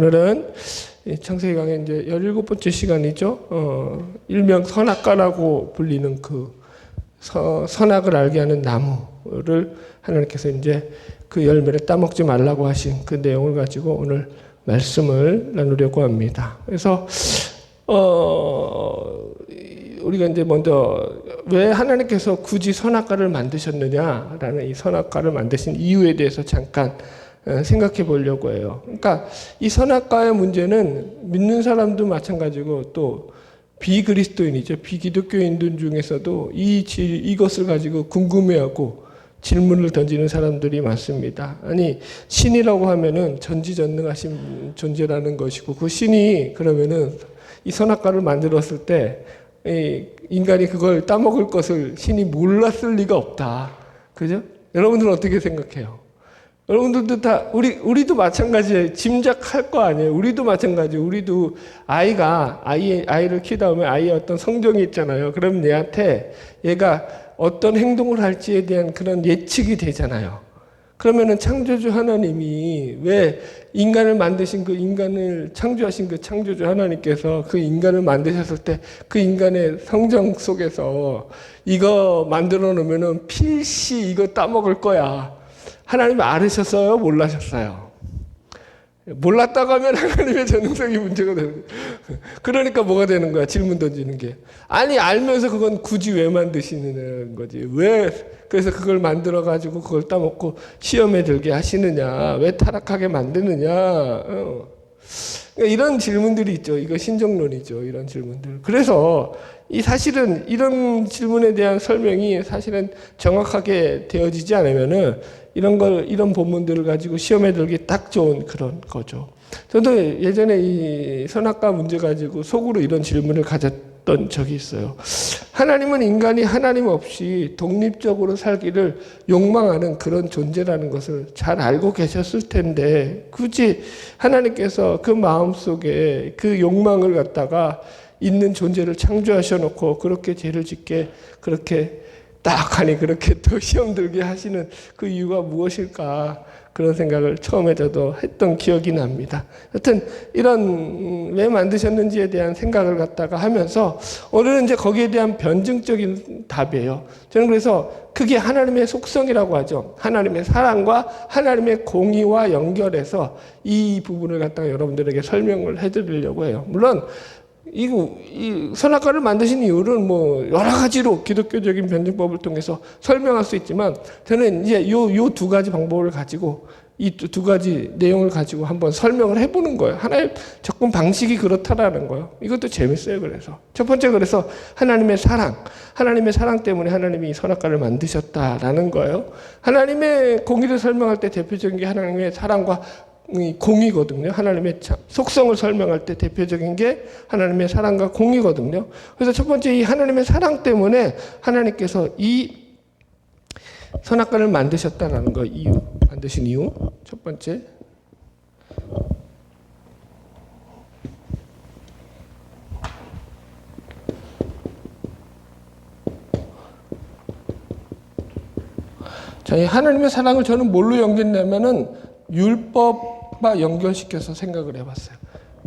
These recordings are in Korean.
오늘은 창세기 강의 이제 17번째 시간이죠. 일명 선악과라고 불리는 그 선악을 알게 하는 나무를 하나님께서 이제 그 열매를 따먹지 말라고 하신 그 내용을 가지고 오늘 말씀을 나누려고 합니다. 그래서 우리가 이제 먼저 왜 하나님께서 굳이 선악과를 만드셨느냐라는 이 선악과를 만드신 이유에 대해서 잠깐 생각해 보려고 해요. 그러니까 이 선악과의 문제는 믿는 사람도 마찬가지고 또 비그리스도인이죠. 비기독교인들 중에서도 이것을 가지고 궁금해하고 질문을 던지는 사람들이 많습니다. 아니, 신이라고 하면은 전지전능하신 존재라는 것이고 그 신이 그러면은 이 선악과를 만들었을 때 인간이 그걸 따먹을 것을 신이 몰랐을 리가 없다. 그죠? 여러분들은 어떻게 생각해요? 여러분들도 다 우리도 마찬가지예요. 짐작할 거 아니에요. 우리도 마찬가지. 우리도 아이를 키우다 보면 아이의 어떤 성정이 있잖아요. 그럼 얘가 어떤 행동을 할지에 대한 그런 예측이 되잖아요. 그러면은 창조주 하나님이 왜 인간을 만드신 그 인간을 창조하신 그 창조주 하나님께서 그 인간을 만드셨을 때 그 인간의 성정 속에서 이거 만들어 놓으면은 필시 이거 따먹을 거야. 하나님 알으셨어요? 몰라셨어요? 몰랐다고 하면 하나님의 전능성이 문제가 되는 거예요. 그러니까 뭐가 되는 거야? 질문 던지는 게. 아니, 알면서 그건 굳이 왜 만드시는 거지? 왜 그래서 그걸 만들어가지고 그걸 따먹고 시험에 들게 하시느냐? 왜 타락하게 만드느냐? 이런 질문들이 있죠. 이거 신정론이죠. 이런 질문들. 그래서 사실은 이런 질문에 대한 설명이 사실은 정확하게 되어지지 않으면은 이런 본문들을 가지고 시험에 들기 딱 좋은 그런 거죠. 저도 예전에 이 선악과 문제 가지고 속으로 이런 질문을 가졌던 적이 있어요. 하나님은 인간이 하나님 없이 독립적으로 살기를 욕망하는 그런 존재라는 것을 잘 알고 계셨을 텐데 굳이 하나님께서 그 마음속에 그 욕망을 갖다가 있는 존재를 창조하셔놓고 그렇게 죄를 짓게 그렇게 딱하니 그렇게 또 시험 들게 하시는 그 이유가 무엇일까 그런 생각을 처음에 저도 했던 기억이 납니다. 하여튼 이런 왜 만드셨는지에 대한 생각을 갖다가 하면서 오늘은 이제 거기에 대한 변증적인 답이에요. 저는 그래서 그게 하나님의 속성이라고 하죠. 하나님의 사랑과 하나님의 공의와 연결해서 이 부분을 갖다가 여러분들에게 설명을 해드리려고 해요. 물론 이 선악과를 만드신 이유는 뭐 여러 가지로 기독교적인 변증법을 통해서 설명할 수 있지만 저는 이제 요 두 가지 방법을 가지고 이 두 가지 내용을 가지고 한번 설명을 해보는 거예요. 하나의 접근 방식이 그렇다라는 거예요. 이것도 재밌어요. 그래서 첫 번째 그래서 하나님의 사랑 때문에 하나님이 선악과를 만드셨다라는 거예요. 하나님의 공의를 설명할 때 대표적인 게 하나님의 사랑과 공이거든요. 하나님의 속성을 설명할 때 대표적인 게 하나님의 사랑과 공이거든요. 그래서 첫 번째 이 하나님의 사랑 때문에 하나님께서 이 선악과를 만드셨다라는 거 만드신 이유 첫 번째. 자, 이 하나님의 사랑을 저는 뭘로 연결하냐면은 율법과 연결시켜서 생각을 해봤어요.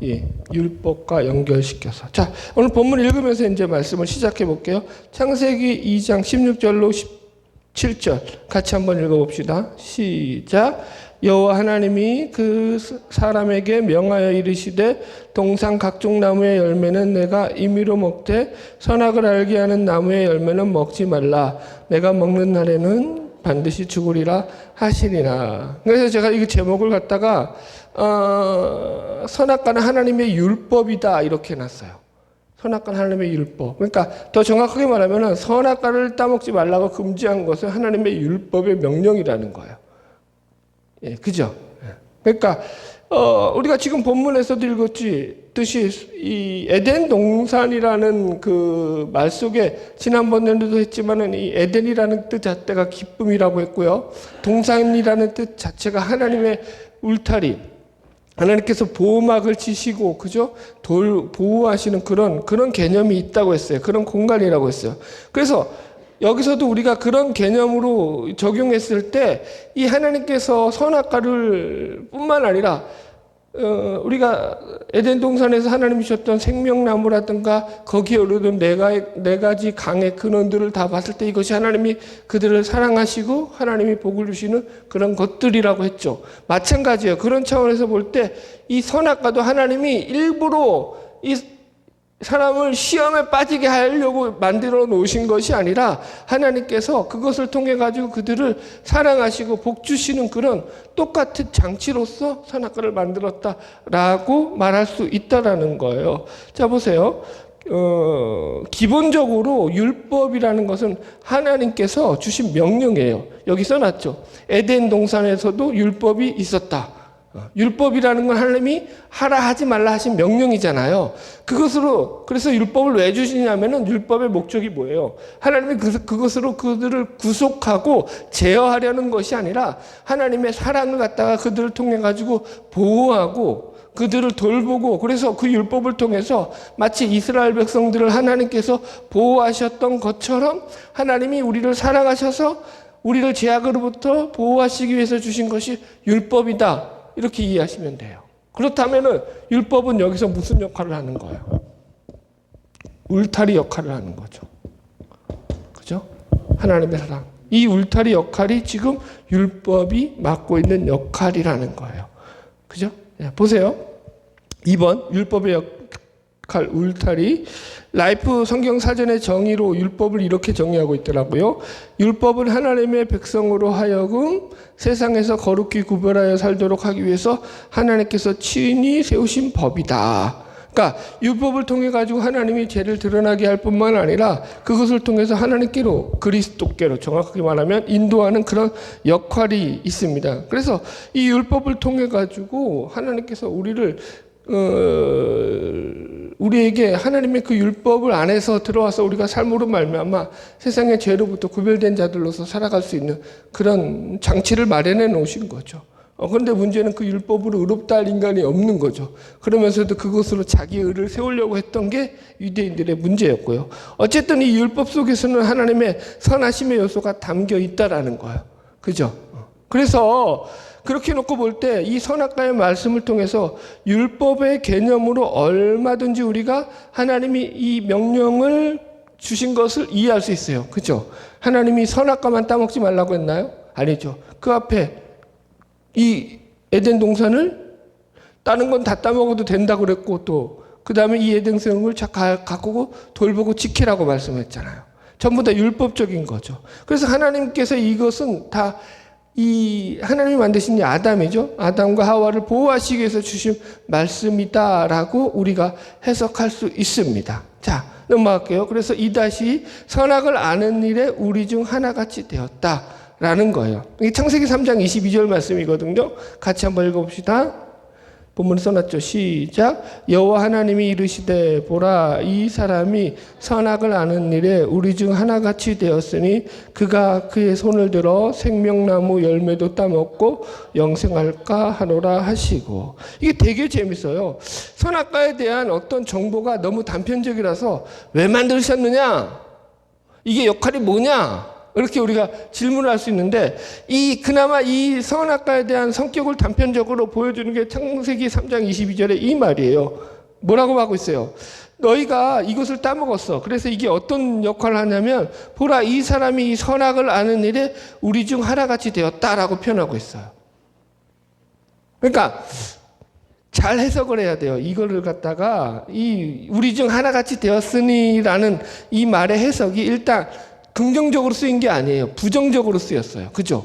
예, 율법과 연결시켜서. 자, 오늘 본문 읽으면서 이제 말씀을 시작해 볼게요. 창세기 2장 16절로 17절 같이 한번 읽어봅시다. 시작. 여호와 하나님이 그 사람에게 명하여 이르시되 동산 각종 나무의 열매는 내가 임의로 먹되 선악을 알게 하는 나무의 열매는 먹지 말라. 내가 먹는 날에는 반드시 죽으리라 하시리라. 그래서 제가 이 제목을 갖다가 선악과는 하나님의 율법이다 이렇게 놨어요. 선악과는 하나님의 율법. 그러니까 더 정확하게 말하면 선악과를 따먹지 말라고 금지한 것은 하나님의 율법의 명령이라는 거예요. 예, 그죠? 그러니까 우리가 지금 본문에서도 읽었듯이 이 에덴 동산이라는 그 말 속에 지난번에도 했지만은 이 에덴이라는 뜻 자체가 기쁨이라고 했고요. 동산이라는 뜻 자체가 하나님의 울타리. 하나님께서 보호막을 치시고, 그죠? 보호하시는 그런 개념이 있다고 했어요. 그런 공간이라고 했어요. 그래서 여기서도 우리가 그런 개념으로 적용했을 때 이 하나님께서 선악과를 뿐만 아니라 우리가 에덴 동산에서 하나님이 주셨던 생명나무라든가 거기에 오르던 네 가지 강의 근원들을 다 봤을 때 이것이 하나님이 그들을 사랑하시고 하나님이 복을 주시는 그런 것들이라고 했죠. 마찬가지예요. 그런 차원에서 볼 때 이 선악과도 하나님이 일부러 이 사람을 시험에 빠지게 하려고 만들어 놓으신 것이 아니라 하나님께서 그것을 통해 가지고 그들을 사랑하시고 복 주시는 그런 똑같은 장치로서 선악과를 만들었다라고 말할 수 있다라는 거예요. 자, 보세요. 기본적으로 율법이라는 것은 하나님께서 주신 명령이에요. 여기 써놨죠. 에덴 동산에서도 율법이 있었다. 율법이라는 건 하나님이 하라 하지 말라 하신 명령이잖아요. 그래서 율법을 왜 주시냐면은 율법의 목적이 뭐예요? 하나님이 그것으로 그들을 구속하고 제어하려는 것이 아니라 하나님의 사랑을 갖다가 그들을 통해 가지고 보호하고 그들을 돌보고, 그래서 그 율법을 통해서 마치 이스라엘 백성들을 하나님께서 보호하셨던 것처럼 하나님이 우리를 사랑하셔서 우리를 죄악으로부터 보호하시기 위해서 주신 것이 율법이다. 이렇게 이해하시면 돼요. 그렇다면은 율법은 여기서 무슨 역할을 하는 거예요? 울타리 역할을 하는 거죠. 그죠? 하나님의 사랑. 이 울타리 역할이 지금 율법이 맡고 있는 역할이라는 거예요. 그죠? 보세요. 2번 율법의 역할 울타리. 라이프 성경 사전의 정의로 율법을 이렇게 정의하고 있더라고요. 율법은 하나님의 백성으로 하여금 세상에서 거룩히 구별하여 살도록 하기 위해서 하나님께서 친히 세우신 법이다. 그러니까 율법을 통해 가지고 하나님이 죄를 드러나게 할 뿐만 아니라 그것을 통해서 하나님께로, 그리스도께로 정확하게 말하면 인도하는 그런 역할이 있습니다. 그래서 이 율법을 통해 가지고 하나님께서 우리에게 하나님의 그 율법을 안에서 들어와서 우리가 삶으로 말미암아 세상의 죄로부터 구별된 자들로서 살아갈 수 있는 그런 장치를 마련해 놓으신 거죠. 그런데 문제는 그 율법으로 의롭다 할 인간이 없는 거죠. 그러면서도 그것으로 자기 의를 세우려고 했던 게 유대인들의 문제였고요. 어쨌든 이 율법 속에서는 하나님의 선하심의 요소가 담겨 있다라는 거예요. 그죠? 그래서 그렇게 놓고 볼 때 이 선악과의 말씀을 통해서 율법의 개념으로 얼마든지 우리가 하나님이 이 명령을 주신 것을 이해할 수 있어요. 그죠? 하나님이 선악과만 따먹지 말라고 했나요? 아니죠. 그 앞에 이 에덴 동산을 다른 건 다 따먹어도 된다고 그랬고, 또 그 다음에 이 에덴 동산을 가꾸고 돌보고 지키라고 말씀했잖아요. 전부 다 율법적인 거죠. 그래서 하나님께서 이것은 다 이 하나님이 만드신 이 아담이죠. 아담과 하와를 보호하시기 위해서 주신 말씀이다라고 우리가 해석할 수 있습니다. 자, 넘어갈게요. 그래서 이다시 선악을 아는 일에 우리 중 하나같이 되었다라는 거예요. 이게 창세기 3장 22절 말씀이거든요. 같이 한번 읽어봅시다. 본문에 써놨죠. 시작. 여호와 하나님이 이르시되 보라, 이 사람이 선악을 아는 일에 우리 중 하나같이 되었으니 그가 그의 손을 들어 생명나무 열매도 따먹고 영생할까 하노라 하시고. 이게 되게 재밌어요. 선악과에 대한 어떤 정보가 너무 단편적이라서 왜 만드셨느냐? 이게 역할이 뭐냐? 이렇게 우리가 질문을 할 수 있는데, 그나마 이 선악과에 대한 성격을 단편적으로 보여주는 게 창세기 3장 22절에 이 말이에요. 뭐라고 하고 있어요? 너희가 이것을 따먹었어. 그래서 이게 어떤 역할을 하냐면, 보라, 이 사람이 이 선악을 아는 일에 우리 중 하나같이 되었다라고 표현하고 있어요. 그러니까 잘 해석을 해야 돼요. 이거를 갖다가 우리 중 하나같이 되었으니라는 이 말의 해석이 일단 긍정적으로 쓰인 게 아니에요. 부정적으로 쓰였어요. 그죠?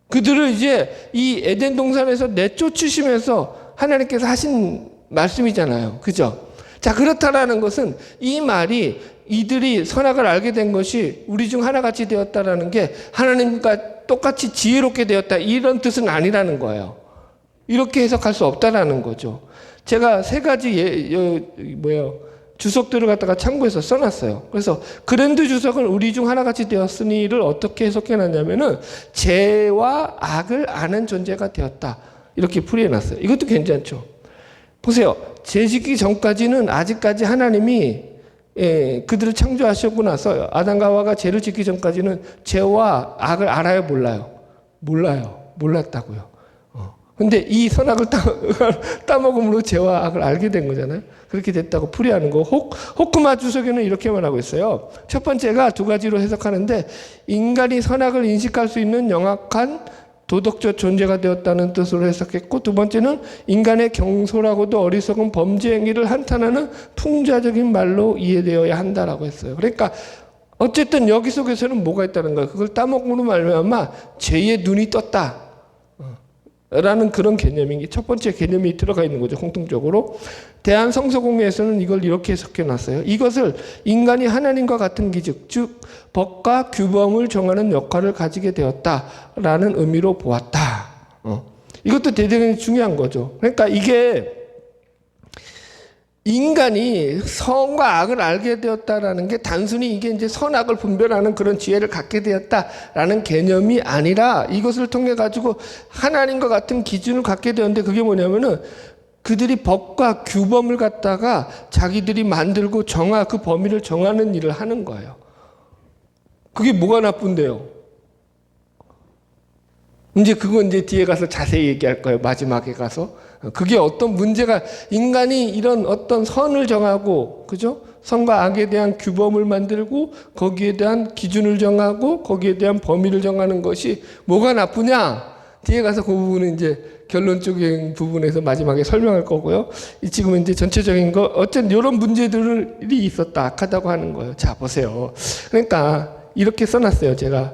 그들을 이제 이 에덴 동산에서 내쫓으시면서 하나님께서 하신 말씀이잖아요. 그죠? 자, 그렇다라는 것은 이 말이 이들이 선악을 알게 된 것이 우리 중 하나같이 되었다라는 게 하나님과 똑같이 지혜롭게 되었다, 이런 뜻은 아니라는 거예요. 이렇게 해석할 수 없다라는 거죠. 제가 세 가지 주석들을 갖다가 참고해서 써놨어요. 그래서 그랜드 주석은 우리 중 하나같이 되었으니를 어떻게 해석해놨냐면은 죄와 악을 아는 존재가 되었다, 이렇게 풀이해놨어요. 이것도 괜찮죠. 보세요. 죄 짓기 전까지는 아직까지 하나님이 그들을 창조하셨고 나서 아담과 하와가 죄를 짓기 전까지는 죄와 악을 알아요, 몰라요? 몰랐다고요. 근데 이 선악을 따먹음으로 죄와 악을 알게 된 거잖아요. 그렇게 됐다고 풀이하는 거. 호크마 주석에는 이렇게 말하고 있어요. 첫 번째가 두 가지로 해석하는데, 인간이 선악을 인식할 수 있는 영악한 도덕적 존재가 되었다는 뜻으로 해석했고, 두 번째는 인간의 경솔하고도 어리석은 범죄 행위를 한탄하는 풍자적인 말로 이해되어야 한다라고 했어요. 그러니까 어쨌든 여기 속에서는 뭐가 있다는 거예요. 그걸 따먹음으로 말미암아 죄의 눈이 떴다 라는 그런 개념인 게 첫 번째 개념이 들어가 있는 거죠. 공통적으로. 대한성서공회에서는 이걸 이렇게 해석해 놨어요. 이것을 인간이 하나님과 같은 기적, 즉 법과 규범을 정하는 역할을 가지게 되었다라는 의미로 보았다. 이것도 대단히 중요한 거죠. 그러니까 이게 인간이 선과 악을 알게 되었다라는 게 단순히 이게 이제 선악을 분별하는 그런 지혜를 갖게 되었다라는 개념이 아니라, 이것을 통해 가지고 하나님과 같은 기준을 갖게 되었는데, 그게 뭐냐면은 그들이 법과 규범을 갖다가 자기들이 만들고 그 범위를 정하는 일을 하는 거예요. 그게 뭐가 나쁜데요? 이제 그건 이제 뒤에 가서 자세히 얘기할 거예요. 마지막에 가서. 그게 어떤 문제가, 인간이 이런 어떤 선을 정하고, 그죠? 선과 악에 대한 규범을 만들고, 거기에 대한 기준을 정하고, 거기에 대한 범위를 정하는 것이 뭐가 나쁘냐? 뒤에 가서 그 부분은 이제 결론적인 부분에서 마지막에 설명할 거고요. 지금은 이제 전체적인 거, 어쨌든 이런 문제들이 있었다, 악하다고 하는 거예요. 자, 보세요. 그러니까 이렇게 써놨어요. 제가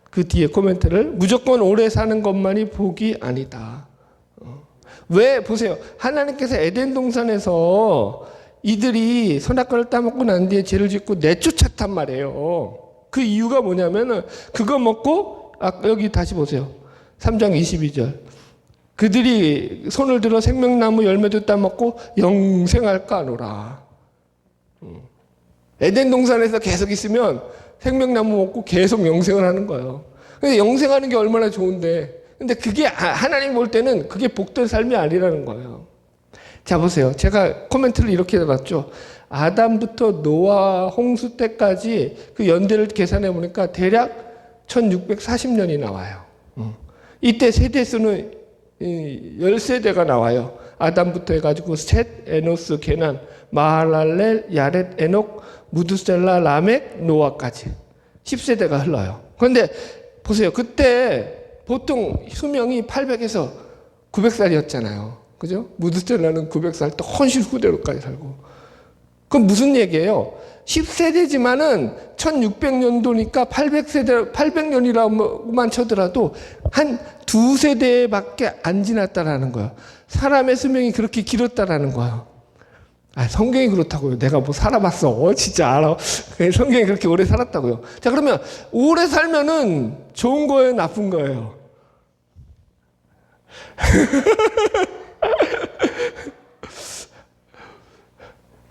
그 뒤에 코멘트를. 무조건 오래 사는 것만이 복이 아니다. 왜? 보세요. 하나님께서 에덴 동산에서 이들이 선악과를 따먹고 난 뒤에 죄를 짓고 내쫓았단 말이에요. 그 이유가 뭐냐면은, 그거 먹고, 여기 다시 보세요. 3장 22절. 그들이 손을 들어 생명나무 열매도 따먹고 영생할까 하노라. 에덴 동산에서 계속 있으면 생명나무 먹고 계속 영생을 하는 거예요. 근데 영생하는 게 얼마나 좋은데. 근데 그게 하나님 볼 때는 그게 복된 삶이 아니라는 거예요. 자, 보세요. 제가 코멘트를 이렇게 해봤죠. 아담부터 노아 홍수 때까지 그 연대를 계산해 보니까 대략 1640년이 나와요. 이때 세대 수는 10세대가 나와요. 아담부터 해가지고 셋, 에노스, 게난, 마할랄렐, 야렛, 에녹, 무두셀라, 라멕, 노아까지 10세대가 흘러요. 그런데 보세요. 그때 보통 수명이 800에서 900살이었잖아요. 그죠? 무두셀라는 900살 또 훨씬 후대로까지 살고. 그럼 무슨 얘기예요? 10세대지만은 1600년도니까 800년이라고만 쳐더라도 한 두세 대밖에 안 지났다라는 거예요. 사람의 수명이 그렇게 길었다라는 거예요. 성경이 그렇다고요. 내가 뭐 살아봤어. 진짜 알아. 성경이 그렇게 오래 살았다고요. 자, 그러면 오래 살면은 좋은 거예요? 나쁜 거예요?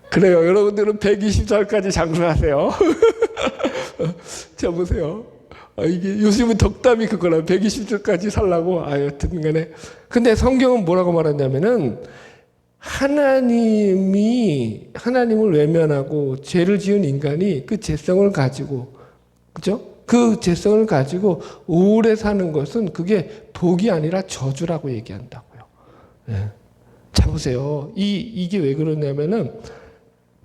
그래요. 여러분들은 120살까지 장수하세요. 자, 보세요. 이게 요즘은 덕담이 그거라. 120살까지 살라고. 여튼 간에. 근데 성경은 뭐라고 말하냐면은, 하나님을 외면하고 죄를 지은 인간이 그 죄성을 가지고, 그죠? 그 죄성을 가지고 오래 사는 것은 그게 복이 아니라 저주라고 얘기한다고요. 네. 자, 보세요. 이게 왜 그러냐면은,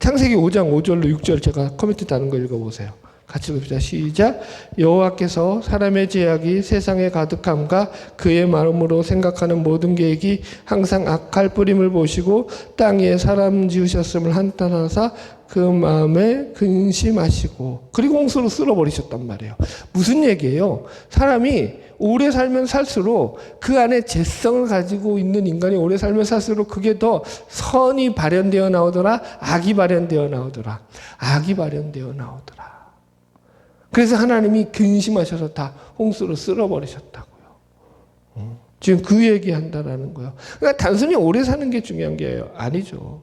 창세기 5장 5절로 6절 제가 코멘트 다는 거 읽어보세요. 같이 읽읍시다. 시작. 여호와께서 사람의 죄악이 세상에 가득함과 그의 마음으로 생각하는 모든 계획이 항상 악할 뿌림을 보시고 땅 위에 사람 지으셨음을 한탄하사 그 마음에 근심하시고, 그리고 홍수로 쓸어버리셨단 말이에요. 무슨 얘기예요? 사람이 오래 살면 살수록 그 안에 죄성을 가지고 있는 인간이 오래 살면 살수록 그게 더 선이 발현되어 나오더라, 악이 발현되어 나오더라, 악이 발현되어 나오더라. 그래서 하나님이 근심하셔서 다 홍수로 쓸어버리셨다고요. 지금 그 얘기한다라는 거예요. 그러니까 단순히 오래 사는 게 중요한 게 아니죠.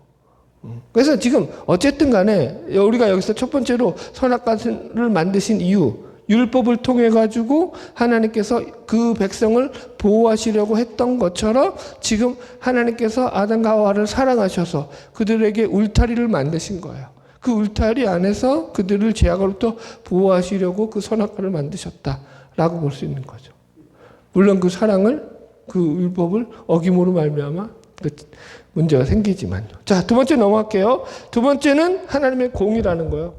그래서 지금 어쨌든 간에 우리가 여기서 첫 번째로 선악과를 만드신 이유, 율법을 통해 가지고 하나님께서 그 백성을 보호하시려고 했던 것처럼 지금 하나님께서 아담과 하와를 사랑하셔서 그들에게 울타리를 만드신 거예요. 그 울타리 안에서 그들을 죄악으로부터 보호하시려고 그 선악과를 만드셨다라고 볼 수 있는 거죠. 물론 그 사랑을 그 율법을 어김으로 말미암아 문제가 생기지만요. 자, 두 번째 넘어갈게요. 두 번째는 하나님의 공의라는 거예요.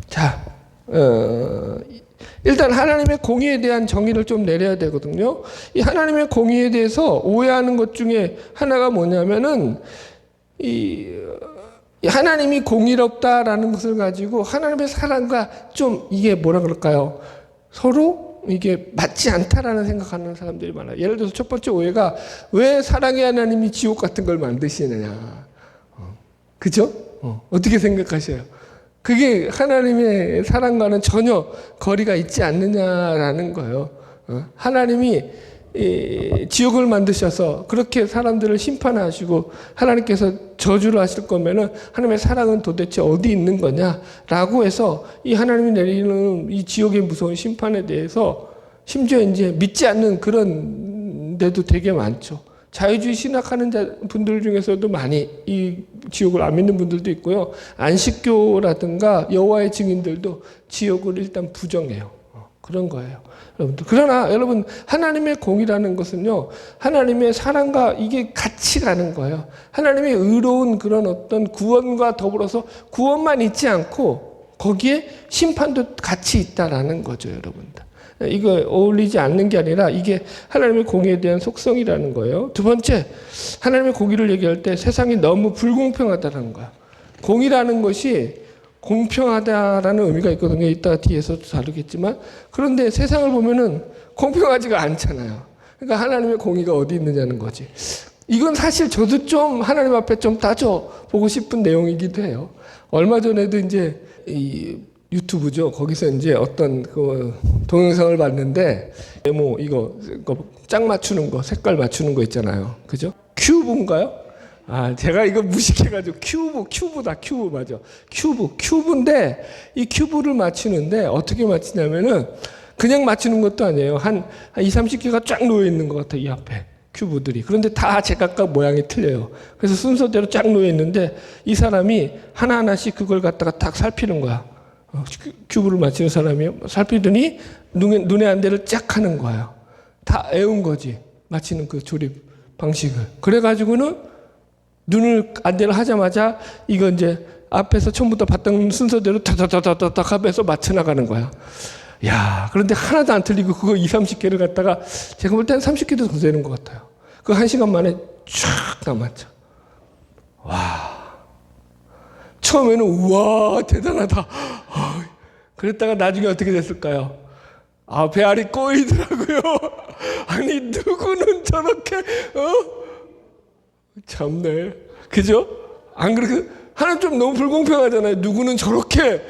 자, 일단 하나님의 공의에 대한 정의를 좀 내려야 되거든요. 이 하나님의 공의에 대해서 오해하는 것 중에 하나가 뭐냐면은 이 하나님이 공의롭다라는 것을 가지고 하나님의 사랑과 좀 이게 뭐라 그럴까요? 서로 이게 맞지 않다라는 생각하는 사람들이 많아요. 예를 들어서 첫 번째 오해가 왜 사랑의 하나님이 지옥 같은 걸 만드시느냐. 그죠? 어떻게 생각하셔요? 그게 하나님의 사랑과는 전혀 거리가 있지 않느냐라는 거예요. 하나님이 지옥을 만드셔서 그렇게 사람들을 심판하시고 하나님께서 저주를 하실 거면은 하나님의 사랑은 도대체 어디 있는 거냐라고 해서 이 하나님이 내리는 이 지옥의 무서운 심판에 대해서 심지어 이제 믿지 않는 그런 데도 되게 많죠. 자유주의 신학하는 분들 중에서도 많이 이 지옥을 안 믿는 분들도 있고요. 안식교라든가 여호와의 증인들도 지옥을 일단 부정해요. 그런 거예요. 여러분들. 그러나 여러분 하나님의 공의라는 것은요. 하나님의 사랑과 이게 같이 가는 거예요. 하나님의 의로운 그런 어떤 구원과 더불어서 구원만 있지 않고 거기에 심판도 같이 있다라는 거죠. 여러분들. 이거 어울리지 않는 게 아니라 이게 하나님의 공의에 대한 속성이라는 거예요. 두 번째, 하나님의 공의를 얘기할 때 세상이 너무 불공평하다는 거야. 공의라는 것이 공평하다라는 의미가 있거든요. 이따 뒤에서 다루겠지만. 그런데 세상을 보면은 공평하지가 않잖아요. 그러니까 하나님의 공의가 어디 있느냐는 거지. 이건 사실 저도 좀 하나님 앞에 좀 따져보고 싶은 내용이기도 해요. 얼마 전에도 이제 이 유튜브죠. 거기서 이제 어떤 그 동영상을 봤는데 네모 이거 짝 맞추는 거, 색깔 맞추는 거 있잖아요. 그죠? 큐브인가요? 아, 제가 이거 무식해가지고 큐브다, 큐브 맞아. 큐브인데 이 큐브를 맞추는데 어떻게 맞추냐면은 그냥 맞추는 것도 아니에요. 한 20-30개가 쫙 놓여 있는 것 같아, 이 앞에. 큐브들이. 그런데 다 제각각 모양이 틀려요. 그래서 순서대로 쫙 놓여 있는데 이 사람이 하나하나씩 그걸 갖다가 딱 살피는 거야. 큐브를 맞히는 사람이요. 살피더니 눈에 안대를 쫙 하는 거예요. 다 애운 거지. 맞히는 그 조립 방식을. 그래가지고는 눈을 안대를 하자마자 이거 이제 앞에서 처음부터 봤던 순서대로 타타타타타 하면서 맞춰 나가는 거야. 야, 그런데 하나도 안 틀리고 그거 20-30개를 갖다가 제가 볼 때는 30개도 더 되는 것 같아요. 그 1시간 만에 쫙 다 맞춰. 와. 처음에는 우와 대단하다. 그랬다가 나중에 어떻게 됐을까요? 아, 배알이 꼬이더라고요. 아니 누구는 저렇게 참네. 그죠? 안 그렇게 하나 좀 너무 불공평하잖아요. 누구는 저렇게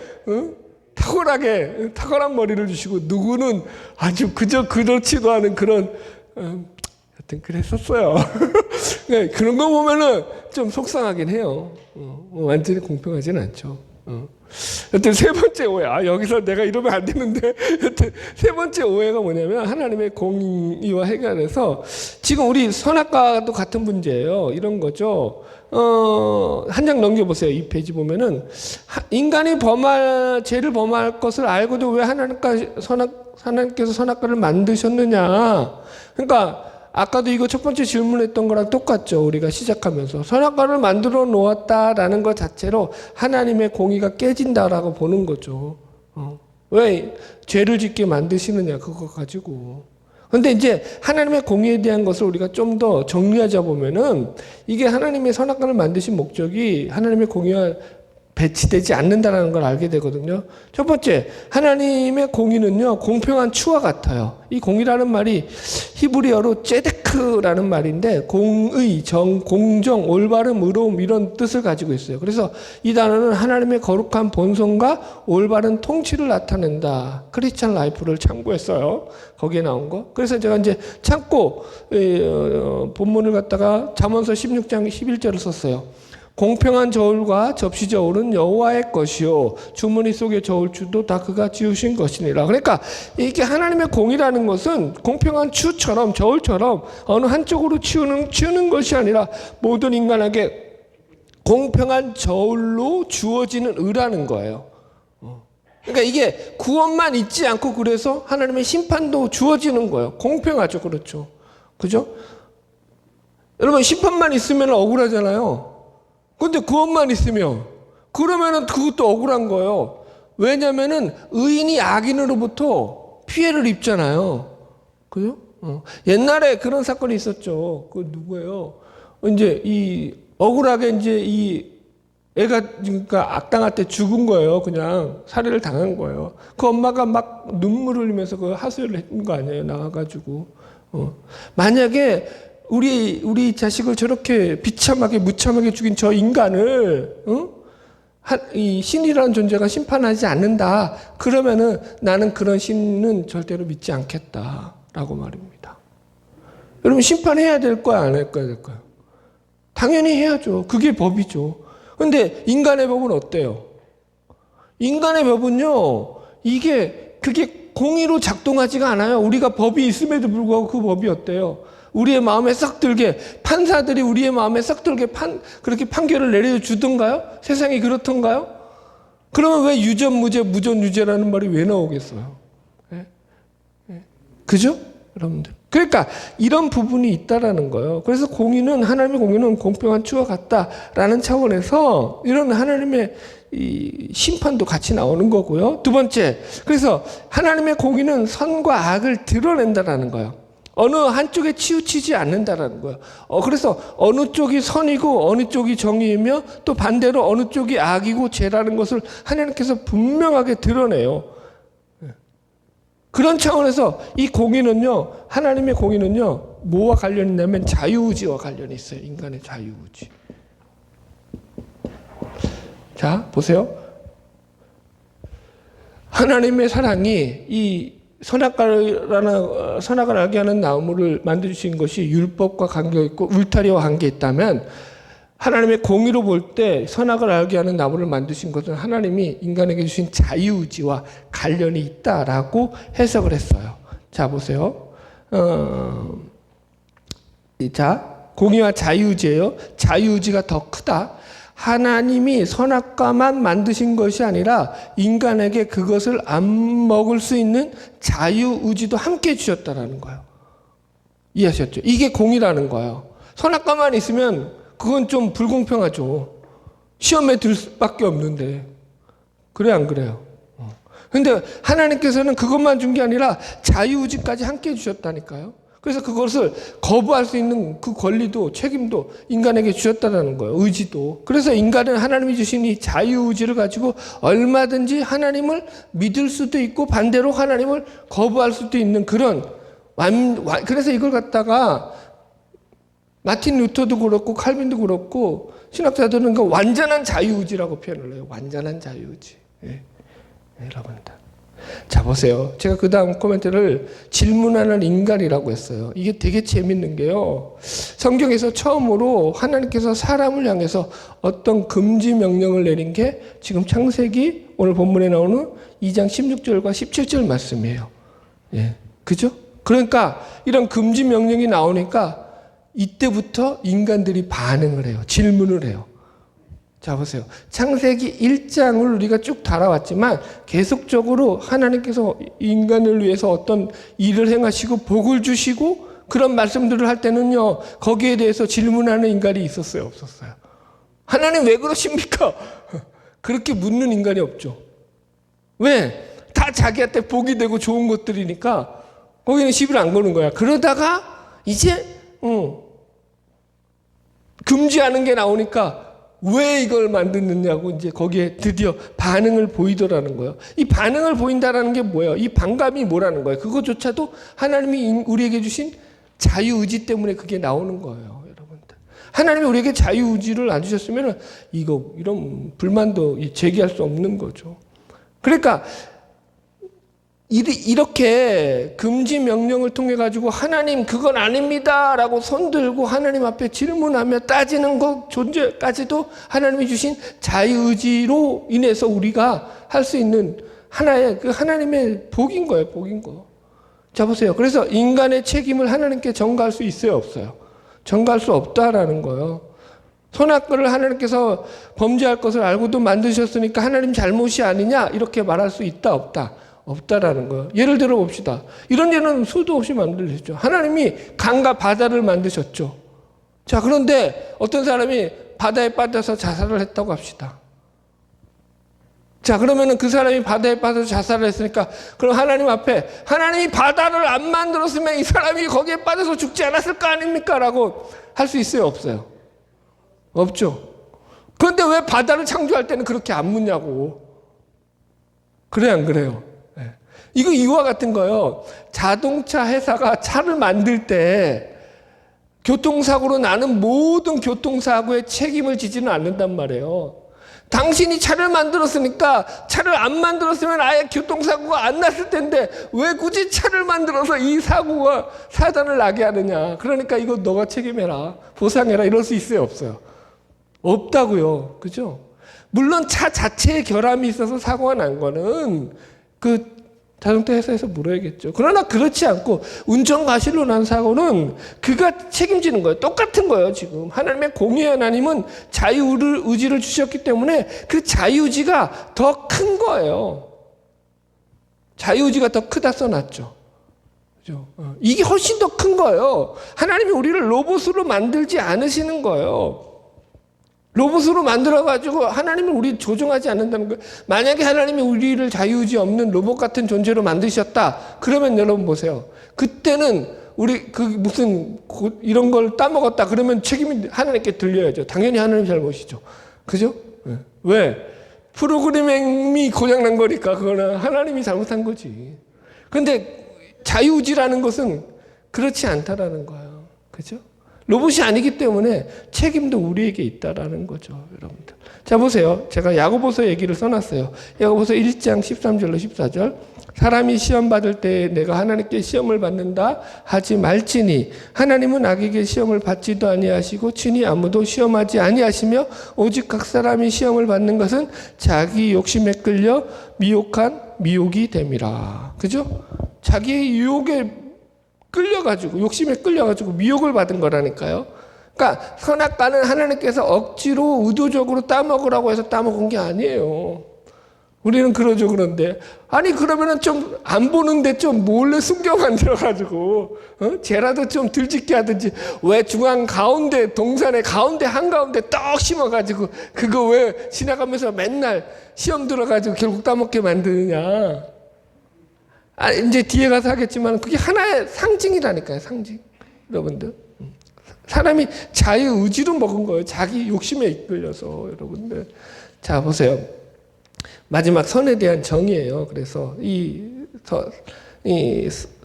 탁월한 머리를 주시고 누구는 아주 그저 그렇지도 않은 그런 하여튼 그랬었어요. 네, 그런 거 보면은 좀 속상하긴 해요. 완전히 공평하진 않죠. 여튼 세 번째 오해. 아, 여기서 내가 이러면 안 되는데. 여튼 세 번째 오해가 뭐냐면 하나님의 공의와 해결해서 지금 우리 선악과도 같은 문제예요. 이런 거죠. 한 장 넘겨보세요. 이 페이지 보면은 인간이 죄를 범할 것을 알고도 왜 하나님께서 선악과를 만드셨느냐. 그러니까 아까도 이거 첫 번째 질문했던 거랑 똑같죠. 우리가 시작하면서 선악과를 만들어 놓았다라는 것 자체로 하나님의 공의가 깨진다라고 보는 거죠. 왜 죄를 짓게 만드시느냐 그거 가지고. 그런데 이제 하나님의 공의에 대한 것을 우리가 좀 더 정리하자 보면은 이게 하나님의 선악과를 만드신 목적이 하나님의 공의와 배치되지 않는다는 걸 알게 되거든요. 첫 번째, 하나님의 공의는요, 공평한 추와 같아요. 이 공의라는 말이 히브리어로 ጼ데크라는 말인데, 공의, 공정, 올바름, 의로움 이런 뜻을 가지고 있어요. 그래서 이 단어는 하나님의 거룩한 본성과 올바른 통치를 나타낸다. 크리스찬 라이프를 참고했어요. 거기에 나온 거. 그래서 제가 이제 참고 본문을 갖다가 잠언서 16장 11절을 썼어요. 공평한 저울과 접시 저울은 여호와의 것이요 주머니 속의 저울추도 다 그가 지으신 것이니라. 그러니까 이게 하나님의 공의라는 것은 공평한 추처럼 저울처럼 어느 한쪽으로 치우는 것이 아니라 모든 인간에게 공평한 저울로 주어지는 의라는 거예요. 그러니까 이게 구원만 있지 않고 그래서 하나님의 심판도 주어지는 거예요. 공평하죠. 그렇죠. 그죠? 여러분 심판만 있으면 억울하잖아요. 근데 구원만 있으면 그러면은 그것도 억울한 거예요. 왜냐면은 의인이 악인으로부터 피해를 입잖아요. 그죠? 옛날에 그런 사건이 있었죠. 그 누구예요? 이제 이 억울하게 이제 이 애가 그러니까 악당할 때 죽은 거예요. 그냥 살해를 당한 거예요. 그 엄마가 막 눈물을 흘리면서 그 하소연을 했던 거 아니에요. 나와가지고 만약에 우리 자식을 저렇게 비참하게 무참하게 죽인 저 인간을 이 신이라는 존재가 심판하지 않는다. 그러면은 나는 그런 신은 절대로 믿지 않겠다라고 말입니다. 여러분 심판해야 될 거야, 안 할 거야, 될까요? 당연히 해야죠. 그게 법이죠. 근데 인간의 법은 어때요? 인간의 법은요, 그게 공의로 작동하지가 않아요. 우리가 법이 있음에도 불구하고 그 법이 어때요? 우리의 마음에 썩 들게, 판사들이 우리의 마음에 썩 들게 그렇게 판결을 내려주던가요? 세상이 그렇던가요? 그러면 왜 유전무죄, 무전유죄라는 말이 왜 나오겠어요? 네? 네. 그죠? 여러분들. 그러니까 이런 부분이 있다라는 거예요. 그래서 하나님의 공의는 공평한 추와 같다라는 차원에서 이런 하나님의 이 심판도 같이 나오는 거고요. 두 번째, 그래서 하나님의 공의는 선과 악을 드러낸다라는 거예요. 어느 한쪽에 치우치지 않는다라는 거예요. 그래서 어느 쪽이 선이고 어느 쪽이 정의이며 또 반대로 어느 쪽이 악이고 죄라는 것을 하나님께서 분명하게 드러내요. 그런 차원에서 이 공의는요, 하나님의 공의는요, 뭐와 관련이 있냐면 자유의지와 관련이 있어요. 인간의 자유의지. 자, 보세요. 하나님의 사랑이 이 선악을 알게 하는 나무를 만들어주신 것이 율법과 관계가 있고 울타리와 관계 있다면 하나님의 공의로 볼 때 선악을 알게 하는 나무를 만드신 것은 하나님이 인간에게 주신 자유의지와 관련이 있다라고 해석을 했어요. 자, 보세요. 자, 공의와 자유의지예요. 자유의지가 더 크다. 하나님이 선악과만 만드신 것이 아니라 인간에게 그것을 안 먹을 수 있는 자유의지도 함께 주셨다라는 거예요. 이해하셨죠? 이게 공의라는 거예요. 선악과만 있으면 그건 좀 불공평하죠. 시험에 들 수밖에 없는데. 그래, 안 그래요? 근데 하나님께서는 그것만 준 게 아니라 자유의지까지 함께 주셨다니까요. 그래서 그것을 거부할 수 있는 그 권리도 책임도 인간에게 주셨다는 거예요. 의지도. 그래서 인간은 하나님이 주신 이 자유의지를 가지고 얼마든지 하나님을 믿을 수도 있고 반대로 하나님을 거부할 수도 있는 그런 그래서 이걸 갖다가 마틴 루터도 그렇고 칼빈도 그렇고 신학자들은 그 완전한 자유의지라고 표현을 해요. 완전한 자유의지. 예. 여러분들. 자, 보세요. 제가 그 다음 코멘트를 질문하는 인간이라고 했어요. 이게 되게 재밌는 게요. 성경에서 처음으로 하나님께서 사람을 향해서 어떤 금지 명령을 내린 게 지금 창세기 오늘 본문에 나오는 2장 16절과 17절 말씀이에요. 예. 그죠? 그러니까 이런 금지 명령이 나오니까 이때부터 인간들이 반응을 해요. 질문을 해요. 자, 보세요. 창세기 1장을 우리가 쭉 달아왔지만 계속적으로 하나님께서 인간을 위해서 어떤 일을 행하시고 복을 주시고 그런 말씀들을 할 때는요, 거기에 대해서 질문하는 인간이 있었어요? 없었어요? 하나님 왜 그러십니까? 그렇게 묻는 인간이 없죠. 왜? 다 자기한테 복이 되고 좋은 것들이니까 거기는 시비를 안 거는 거야. 그러다가 이제 금지하는 게 나오니까 왜 이걸 만드느냐고 이제 거기에 드디어 반응을 보이더라는 거예요. 이 반응을 보인다라는 게 뭐예요? 이 반감이 뭐라는 거예요? 그것조차도 하나님이 우리에게 주신 자유의지 때문에 그게 나오는 거예요, 여러분들. 하나님이 우리에게 자유의지를 안 주셨으면 이런 불만도 제기할 수 없는 거죠. 그러니까 이렇게 금지 명령을 통해 가지고 하나님 그건 아닙니다라고 손들고 하나님 앞에 질문하며 따지는 것 존재까지도 하나님이 주신 자유의지로 인해서 우리가 할 수 있는 하나의 그 하나님의 복인 거예요. 복인 거. 자, 보세요. 그래서 인간의 책임을 하나님께 전가할 수 있어요? 없어요? 전가할 수 없다라는 거예요. 선악과를 하나님께서 범죄할 것을 알고도 만드셨으니까 하나님 잘못이 아니냐 이렇게 말할 수 있다 없다? 없다라는 거예요. 예를 들어 봅시다. 이런 예는 수도 없이 만드셨죠. 하나님이 강과 바다를 만드셨죠. 자, 그런데 어떤 사람이 바다에 빠져서 자살을 했다고 합시다. 자, 그러면은 그 사람이 바다에 빠져서 자살을 했으니까 그럼 하나님 앞에 하나님이 바다를 안 만들었으면 이 사람이 거기에 빠져서 죽지 않았을 거 아닙니까? 라고 할 수 있어요? 없어요? 없죠. 그런데 왜 바다를 창조할 때는 그렇게 안 묻냐고. 그래 안 그래요? 네. 이거 이와 같은 거요. 자동차 회사가 차를 만들 때 교통사고로 나는 모든 교통사고의 책임을 지지는 않는단 말이에요. 당신이 차를 만들었으니까 차를 안 만들었으면 아예 교통사고가 안 났을 텐데 왜 굳이 차를 만들어서 이 사고가 사단을 나게 하느냐. 그러니까 이거 너가 책임해라. 보상해라. 이럴 수 있어요? 없어요? 없다고요. 그죠? 물론 차 자체에 결함이 있어서 사고가 난 거는 그 자동차 회사에서 물어야겠죠. 그러나 그렇지 않고 운전 과실로 난 사고는 그가 책임지는 거예요. 똑같은 거예요. 지금 하나님의 공의 하나님은 자유의지를 주셨기 때문에 그 자유의지가 더 큰 거예요. 자유의지가 더 크다 써놨죠. 그죠? 이게 훨씬 더 큰 거예요. 하나님이 우리를 로봇으로 만들지 않으시는 거예요. 로봇으로 만들어가지고 하나님이 우리 조종하지 않는다는 거예요. 만약에 하나님이 우리를 자유의지 없는 로봇 같은 존재로 만드셨다. 그러면 여러분 보세요. 그때는 우리 이런 걸 따먹었다. 그러면 책임이 하나님께 들려야죠. 당연히 하나님 잘못이죠. 그죠? 왜? 프로그래밍이 고장난 거니까 그거는 하나님이 잘못한 거지. 근데 자유의지라는 것은 그렇지 않다라는 거예요. 그죠? 로봇이 아니기 때문에 책임도 우리에게 있다라는 거죠, 여러분들. 자, 보세요. 제가 야고보서 얘기를 써놨어요. 야고보서 1장 13절로 14절. 사람이 시험 받을 때 내가 하나님께 시험을 받는다 하지 말지니 하나님은 악에게 시험을 받지도 아니하시고 친히 아무도 시험하지 아니하시며 오직 각 사람이 시험을 받는 것은 자기 욕심에 끌려 미혹한 미혹이 됨이라. 그죠? 자기의 유혹에 끌려가지고 욕심에 끌려가지고 미혹을 받은 거라니까요. 그러니까 선악과는 하나님께서 억지로 의도적으로 따먹으라고 해서 따먹은 게 아니에요. 우리는 그러죠. 그런데 아니 그러면은 좀 안 보는데 좀 몰래 숨겨 만들어가지고 쟤라도 좀 들짓게 하든지 왜 중앙 가운데 동산의 가운데 한가운데 떡 심어가지고 그거 왜 지나가면서 맨날 시험 들어가지고 결국 따먹게 만드느냐. 이제 뒤에 가서 하겠지만 그게 하나의 상징이라니까요. 상징. 여러분들. 사람이 자유의지로 먹은 거예요. 자기 욕심에 이끌려서 여러분들. 자 보세요. 마지막 선에 대한 정의예요. 그래서 이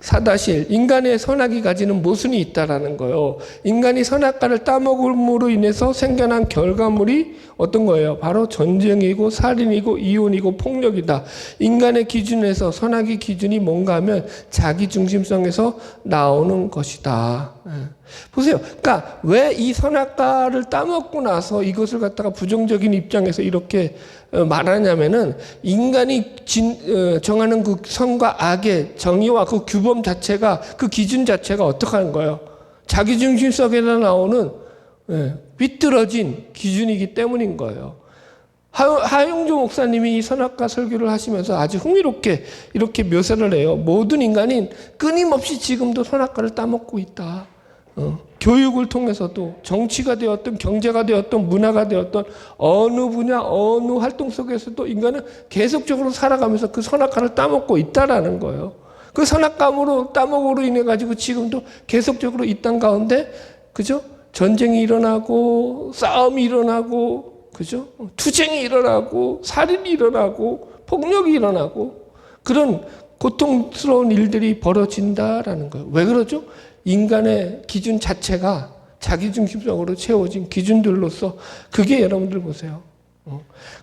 사다실 인간의 선악이 가지는 모순이 있다라는 거예요. 인간이 선악과를 따먹음으로 인해서 생겨난 결과물이 어떤 거예요? 바로 전쟁이고 살인이고 이혼이고 폭력이다. 인간의 기준에서 선악의 기준이 뭔가 하면 자기 중심성에서 나오는 것이다. 보세요. 그러니까 왜 이 선악과를 따먹고 나서 이것을 갖다가 부정적인 입장에서 이렇게 말하냐면은 인간이 정하는 그 선과 악의 정의와 그 규범 자체가 그 기준 자체가 어떻게 하는 거예요? 자기 중심성에서 나오는 삐뚤어진 기준이기 때문인 거예요. 하용조 목사님이 이 선악과 설교를 하시면서 아주 흥미롭게 이렇게 묘사를 해요. 모든 인간은 끊임없이 지금도 선악과를 따먹고 있다. 교육을 통해서도 정치가 되었던 경제가 되었던 문화가 되었던 어느 분야 어느 활동 속에서도 인간은 계속적으로 살아가면서 그 선악과를 따먹고 있다라는 거예요. 그 선악과로 따먹으로 인해 가지고 지금도 계속적으로 이 땅 가운데 그죠? 전쟁이 일어나고 싸움이 일어나고 그죠? 투쟁이 일어나고 살인이 일어나고 폭력이 일어나고 그런 고통스러운 일들이 벌어진다라는 거예요. 왜 그러죠? 인간의 기준 자체가 자기중심적으로 채워진 기준들로서 그게 여러분들 보세요.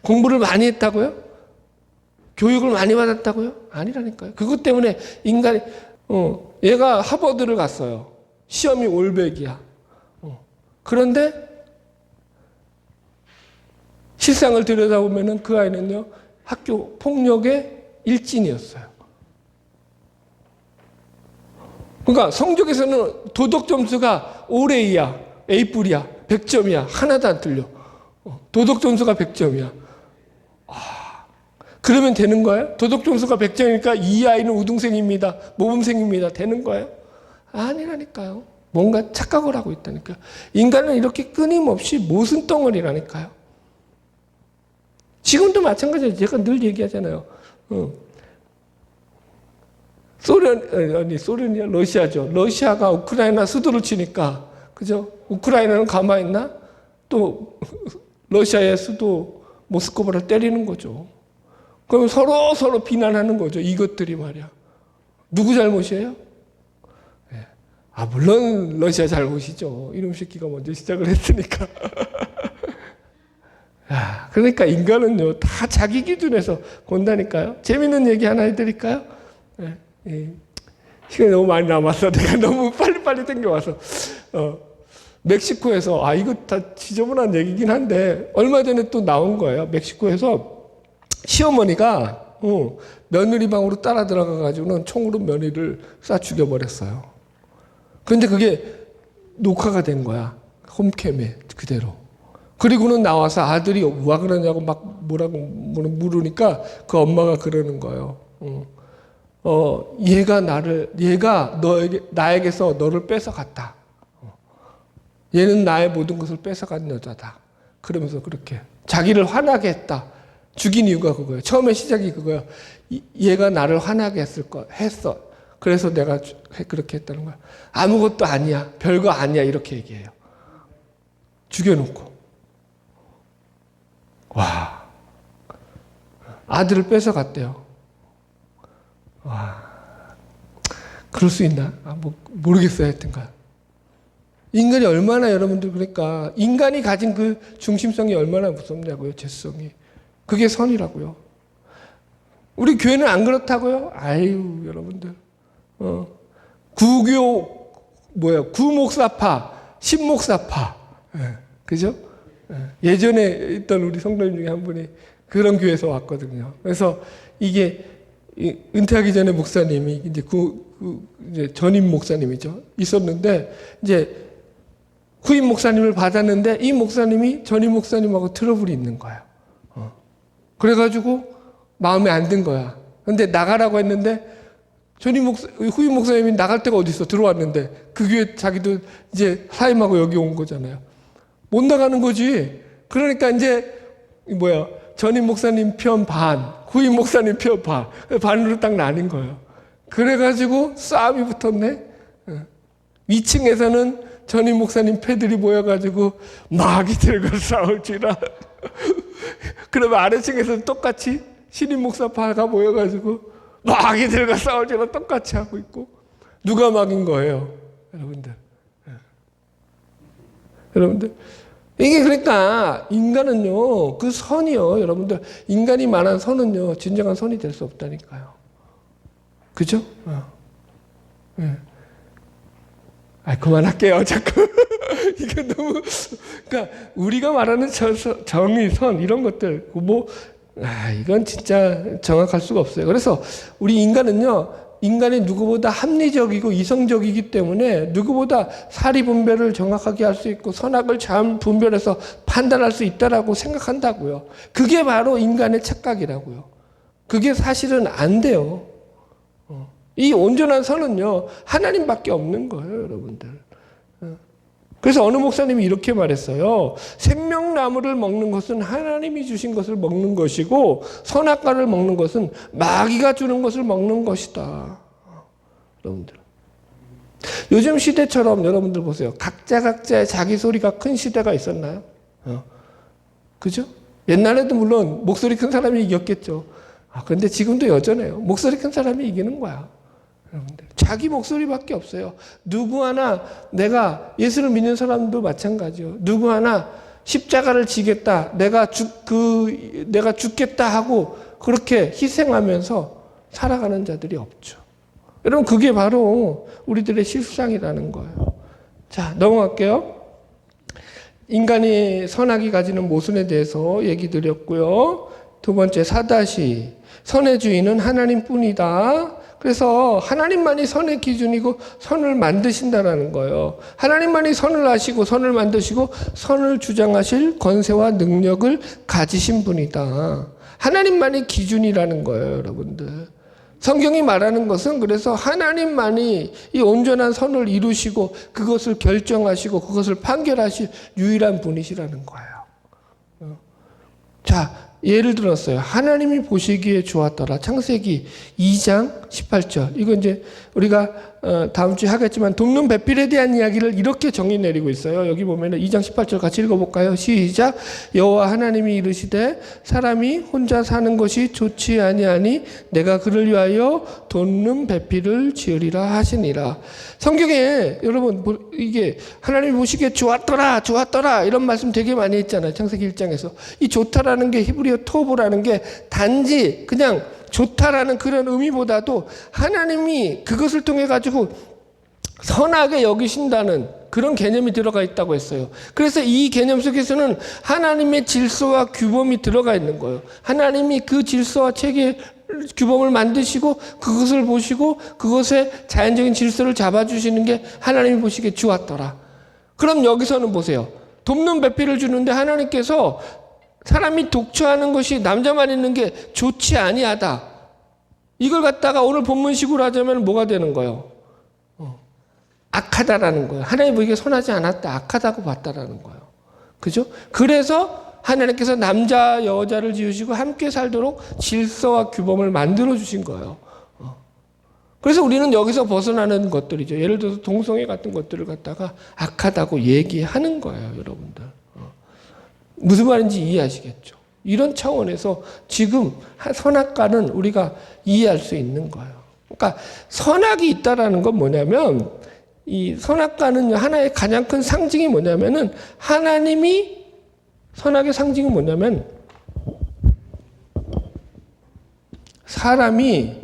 공부를 많이 했다고요? 교육을 많이 받았다고요? 아니라니까요. 그것 때문에 인간이 얘가 하버드를 갔어요. 시험이 올백이야. 그런데 실상을 들여다보면 그 아이는요 학교 폭력의 일진이었어요. 그러니까 성적에서는 도덕 점수가 5레이야, A뿔이야. 100점이야. 하나도 안 틀려. 도덕 점수가 100점이야. 그러면 되는 거예요? 도덕 점수가 100점이니까 이 아이는 우등생입니다. 모범생입니다. 되는 거예요? 아니라니까요. 뭔가 착각을 하고 있다니까요. 인간은 이렇게 끊임없이 모순덩어리라니까요. 지금도 마찬가지예요. 제가 늘 얘기하잖아요. 소련이야? 러시아죠. 러시아가 우크라이나 수도를 치니까, 그죠? 우크라이나는 가만히 있나? 또, 러시아의 수도 모스크바를 때리는 거죠. 그럼 서로 비난하는 거죠. 이것들이 말이야. 누구 잘못이에요? 물론 러시아 잘못이죠. 이놈 새끼가 먼저 시작을 했으니까. 그러니까 인간은요, 다 자기 기준에서 본다니까요. 재밌는 얘기 하나 해드릴까요? 시간이 너무 많이 남았어. 내가 너무 빨리빨리 땡겨와서. 멕시코에서, 이거 다 지저분한 얘기긴 한데, 얼마 전에 또 나온 거예요. 멕시코에서 시어머니가, 며느리 방으로 따라 들어가가지고는 총으로 며느리를 쏴 죽여버렸어요. 그런데 그게 녹화가 된 거야. 홈캠에 그대로. 그리고는 나와서 아들이 와 그러냐고 막 뭐라고 물으니까 그 엄마가 그러는 거예요. 얘가 나에게서 너를 뺏어갔다. 얘는 나의 모든 것을 뺏어간 여자다. 그러면서 그렇게 자기를 화나게 했다. 죽인 이유가 그거예요. 처음에 시작이 그거예요. 얘가 나를 화나게 했어. 그래서 내가 그렇게 했다는 거야. 아무것도 아니야. 별거 아니야. 이렇게 얘기해요. 죽여놓고. 와. 아들을 뺏어갔대요. 와. 그럴 수 있나? 모르겠어요. 하여튼간. 인간이 얼마나 여러분들 그러니까 인간이 가진 그 중심성이 얼마나 무섭냐고요. 재성이. 그게 선이라고요. 우리 교회는 안 그렇다고요? 아유 여러분들. 구목사파, 신목사파. 그죠? 예전에 있던 우리 성도님 중에 한 분이 그런 교회에서 왔거든요. 그래서 이게 은퇴하기 전에 목사님이 이제 전임 목사님이죠. 있었는데 이제 후임 목사님을 받았는데 이 목사님이 전임 목사님하고 트러블이 있는 거야. 그래가지고 마음에 안 든 거야. 근데 나가라고 했는데 후임 목사님이 나갈 데가 어디 있어? 들어왔는데 그 교회 자기도 이제 사임하고 여기 온 거잖아요. 못 나가는 거지. 그러니까 이제 전임 목사님 편 반, 후임 목사님 편 반, 반으로 딱 나뉜 거예요. 그래가지고 싸움이 붙었네. 위층에서는 전임 목사님 패들이 모여가지고 마귀 들고 싸울지라. 그러면 아래층에서는 똑같이 신임 목사파가 모여가지고 마귀 들고 싸울지라 똑같이 하고 있고. 누가 마귀인 거예요, 여러분들? 여러분들. 이게 그러니까 인간은요, 그 선이요, 여러분들. 인간이 말한 선은요, 진정한 선이 될 수 없다니까요. 그죠? 그만할게요, 자꾸. 이게 너무, 그러니까, 우리가 말하는 정의, 선, 이런 것들, 이건 진짜 정확할 수가 없어요. 그래서 우리 인간은요, 인간이 누구보다 합리적이고 이성적이기 때문에 누구보다 사리 분별을 정확하게 할 수 있고 선악을 잘 분별해서 판단할 수 있다라고 생각한다고요. 그게 바로 인간의 착각이라고요. 그게 사실은 안 돼요. 이 온전한 선은요, 하나님밖에 없는 거예요, 여러분들. 그래서 어느 목사님이 이렇게 말했어요. 생명나무를 먹는 것은 하나님이 주신 것을 먹는 것이고 선악과를 먹는 것은 마귀가 주는 것을 먹는 것이다. 여러분들. 요즘 시대처럼 여러분들 보세요. 각자의 자기 소리가 큰 시대가 있었나요? 그죠? 옛날에도 물론 목소리 큰 사람이 이겼겠죠. 그런데 지금도 여전해요. 목소리 큰 사람이 이기는 거야. 여러분들. 자기 목소리밖에 없어요. 누구 하나 내가 예수를 믿는 사람도 마찬가지요. 누구 하나 십자가를 지겠다. 내가 죽겠다 하고 그렇게 희생하면서 살아가는 자들이 없죠. 여러분 그게 바로 우리들의 실상이라는 거예요. 자, 넘어갈게요. 인간이 선악이 가지는 모순에 대해서 얘기 드렸고요. 두 번째 사다시. 선의 주인은 하나님뿐이다. 그래서 하나님만이 선의 기준이고 선을 만드신다라는 거예요. 하나님만이 선을 하시고 선을 만드시고 선을 주장하실 권세와 능력을 가지신 분이다. 하나님만이 기준이라는 거예요, 여러분들. 성경이 말하는 것은 그래서 하나님만이 이 온전한 선을 이루시고 그것을 결정하시고 그것을 판결하실 유일한 분이시라는 거예요. 자, 예를 들었어요. 하나님이 보시기에 좋았더라. 창세기 2장 18절. 이거 이제 우리가 다음 주에 하겠지만 돕는 배필에 대한 이야기를 이렇게 정의 내리고 있어요. 여기 보면은 2장 18절 같이 읽어볼까요? 시작. 여호와 하나님이 이르시되 사람이 혼자 사는 것이 좋지 아니하니 내가 그를 위하여 돕는 배필을 지으리라 하시니라. 성경에 여러분 이게 하나님이 보시기에 좋았더라 이런 말씀 되게 많이 했잖아요. 창세기 1장에서. 이 좋다라는 게 히브리어 토브라는 게 단지 그냥 좋다라는 그런 의미보다도 하나님이 그것을 통해 가지고 선하게 여기신다는 그런 개념이 들어가 있다고 했어요. 그래서 이 개념 속에서는 하나님의 질서와 규범이 들어가 있는 거예요. 하나님이 그 질서와 체계 규범을 만드시고 그것을 보시고 그것의 자연적인 질서를 잡아주시는 게 하나님이 보시기에 좋았더라. 그럼 여기서는 보세요. 돕는 배필을 주는데 하나님께서 사람이 독처하는 것이 남자만 있는 게 좋지 아니하다. 이걸 갖다가 오늘 본문식으로 하자면 뭐가 되는 거예요? 악하다라는 거예요. 하나님 보기에 선하지 않았다. 악하다고 봤다라는 거예요. 그죠? 그래서 하나님께서 남자 여자를 지으시고 함께 살도록 질서와 규범을 만들어 주신 거예요. 그래서 우리는 여기서 벗어나는 것들이죠. 예를 들어서 동성애 같은 것들을 갖다가 악하다고 얘기하는 거예요, 여러분들. 무슨 말인지 이해하시겠죠? 이런 차원에서 지금 선악과는 우리가 이해할 수 있는 거예요. 그러니까 선악이 있다라는 건 뭐냐면 이 선악과는 하나의 가장 큰 상징이 뭐냐면은 하나님이 선악의 상징이 뭐냐면 사람이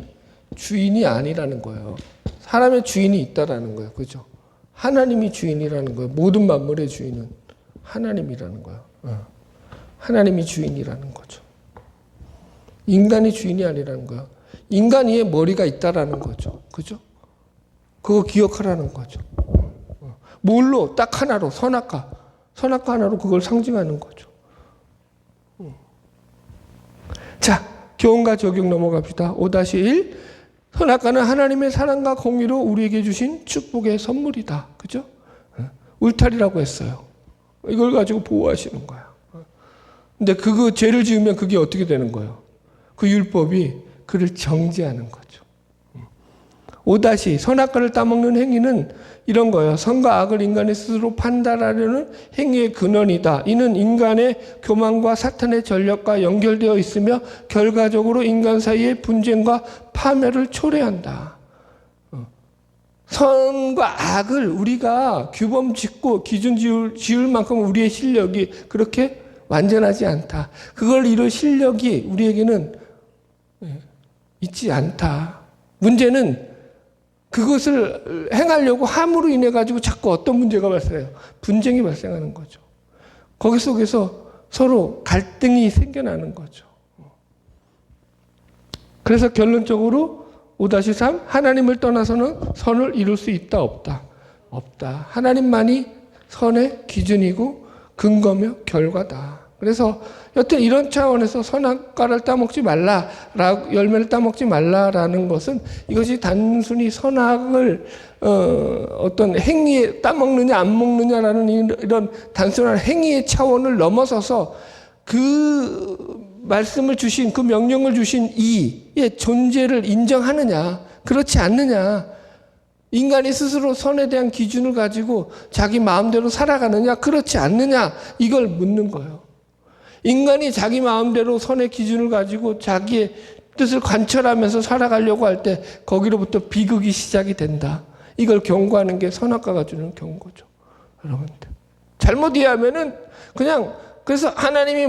주인이 아니라는 거예요. 사람의 주인이 있다라는 거예요. 그죠? 하나님이 주인이라는 거예요. 모든 만물의 주인은 하나님이라는 거예요. 하나님이 주인이라는 거죠. 인간이 주인이 아니라는 거예요. 인간 위에 머리가 있다라는 거죠. 그죠? 그거 기억하라는 거죠. 뭘로? 딱 하나로 선악과 하나로 그걸 상징하는 거죠. 자, 교훈과 적용 넘어갑시다. 5-1 선악과는 하나님의 사랑과 공의로 우리에게 주신 축복의 선물이다. 그죠? 울타리라고 했어요. 이걸 가지고 보호하시는 거야. 근데 그거 죄를 지으면 그게 어떻게 되는 거예요? 그 율법이 그를 정죄하는 거죠. 5- 선악과를 따먹는 행위는 이런 거예요. 선과 악을 인간이 스스로 판단하려는 행위의 근원이다. 이는 인간의 교만과 사탄의 전력과 연결되어 있으며 결과적으로 인간 사이의 분쟁과 파멸을 초래한다. 선과 악을 우리가 규범 짓고 기준 지을 만큼 우리의 실력이 그렇게 완전하지 않다. 그걸 이룰 실력이 우리에게는 있지 않다. 문제는 그것을 행하려고 함으로 인해 가지고 자꾸 어떤 문제가 발생해요? 분쟁이 발생하는 거죠. 거기 속에서 서로 갈등이 생겨나는 거죠. 그래서 결론적으로 5-3 하나님을 떠나서는 선을 이룰 수 있다 없다? 없다. 하나님만이 선의 기준이고 근거며 결과다. 그래서 여튼 이런 차원에서 선악과를 따먹지 말라, 열매를 따먹지 말라라는 것은 이것이 단순히 선악을 어떤 행위에 따먹느냐 안 먹느냐라는 이런 단순한 행위의 차원을 넘어서서 그 말씀을 주신 그 명령을 주신 이의 존재를 인정하느냐 그렇지 않느냐, 인간이 스스로 선에 대한 기준을 가지고 자기 마음대로 살아가느냐 그렇지 않느냐 이걸 묻는 거예요. 인간이 자기 마음대로 선의 기준을 가지고 자기의 뜻을 관철하면서 살아가려고 할 때 거기로부터 비극이 시작이 된다. 이걸 경고하는 게 선악과가 주는 경고죠. 여러분들 잘못 이해하면은 그냥 그래서 하나님이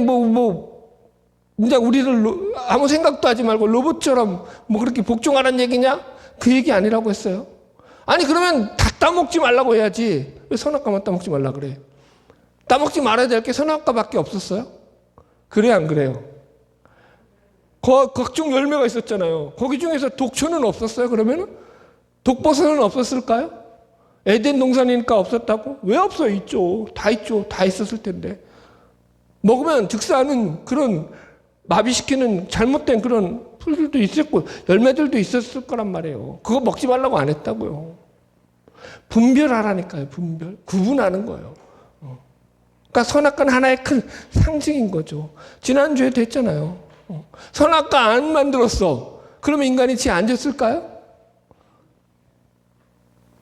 그냥 우리를 아무 생각도 하지 말고 로봇처럼 그렇게 복종하라는 얘기냐? 그 얘기 아니라고 했어요. 아니 그러면 다 따먹지 말라고 해야지. 왜 선악과만 따먹지 말라 그래? 따먹지 말아야 될 게 선악과밖에 없었어요? 그래 안 그래요? 각종 열매가 있었잖아요. 거기 중에서 독초는 없었어요? 그러면은? 독버섯은 없었을까요? 에덴 동산이니까 없었다고? 왜 없어요? 있죠. 다 있죠. 다 있었을 텐데. 먹으면 즉사하는 그런 마비시키는 잘못된 그런 풀들도 있었고 열매들도 있었을 거란 말이에요. 그거 먹지 말라고 안 했다고요. 분별하라니까요. 분별. 구분하는 거예요. 그러니까 선악과는 하나의 큰 상징인 거죠. 지난주에 됐잖아요. 선악과 안 만들었어. 그러면 인간이 지에 앉았을까요?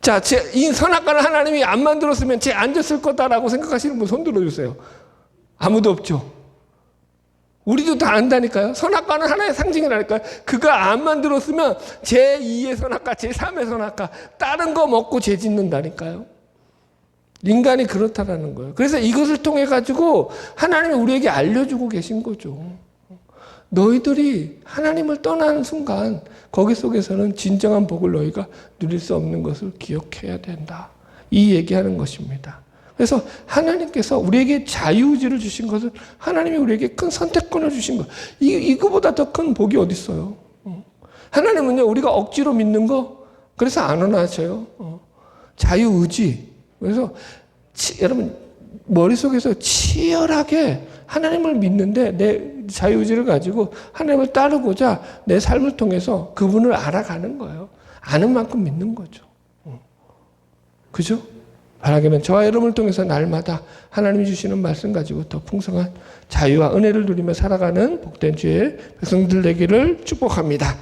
자, 이 선악과를 하나님이 안 만들었으면 지에 앉았을 거다라고 생각하시는 분 손 들어주세요. 아무도 없죠. 우리도 다 안다니까요. 선악과는 하나의 상징이라니까요. 그가 안 만들었으면 제2의 선악과, 제3의 선악과 다른 거 먹고 죄 짓는다니까요. 인간이 그렇다라는 거예요. 그래서 이것을 통해 가지고 하나님이 우리에게 알려주고 계신 거죠. 너희들이 하나님을 떠나는 순간 거기 속에서는 진정한 복을 너희가 누릴 수 없는 것을 기억해야 된다. 이 얘기하는 것입니다. 그래서 하나님께서 우리에게 자유의지를 주신 것은 하나님이 우리에게 큰 선택권을 주신 것. 이거보다 더 큰 복이 어디 있어요? 하나님은요, 우리가 억지로 믿는 거 그래서 안 원하셔요. 자유의지. 그래서 여러분 머릿속에서 치열하게 하나님을 믿는데 내 자유의지를 가지고 하나님을 따르고자 내 삶을 통해서 그분을 알아가는 거예요. 아는 만큼 믿는 거죠. 그죠? 바라기는 저와 여러분을 통해서 날마다 하나님이 주시는 말씀 가지고 더 풍성한 자유와 은혜를 누리며 살아가는 복된 주의 백성들 되기를 축복합니다.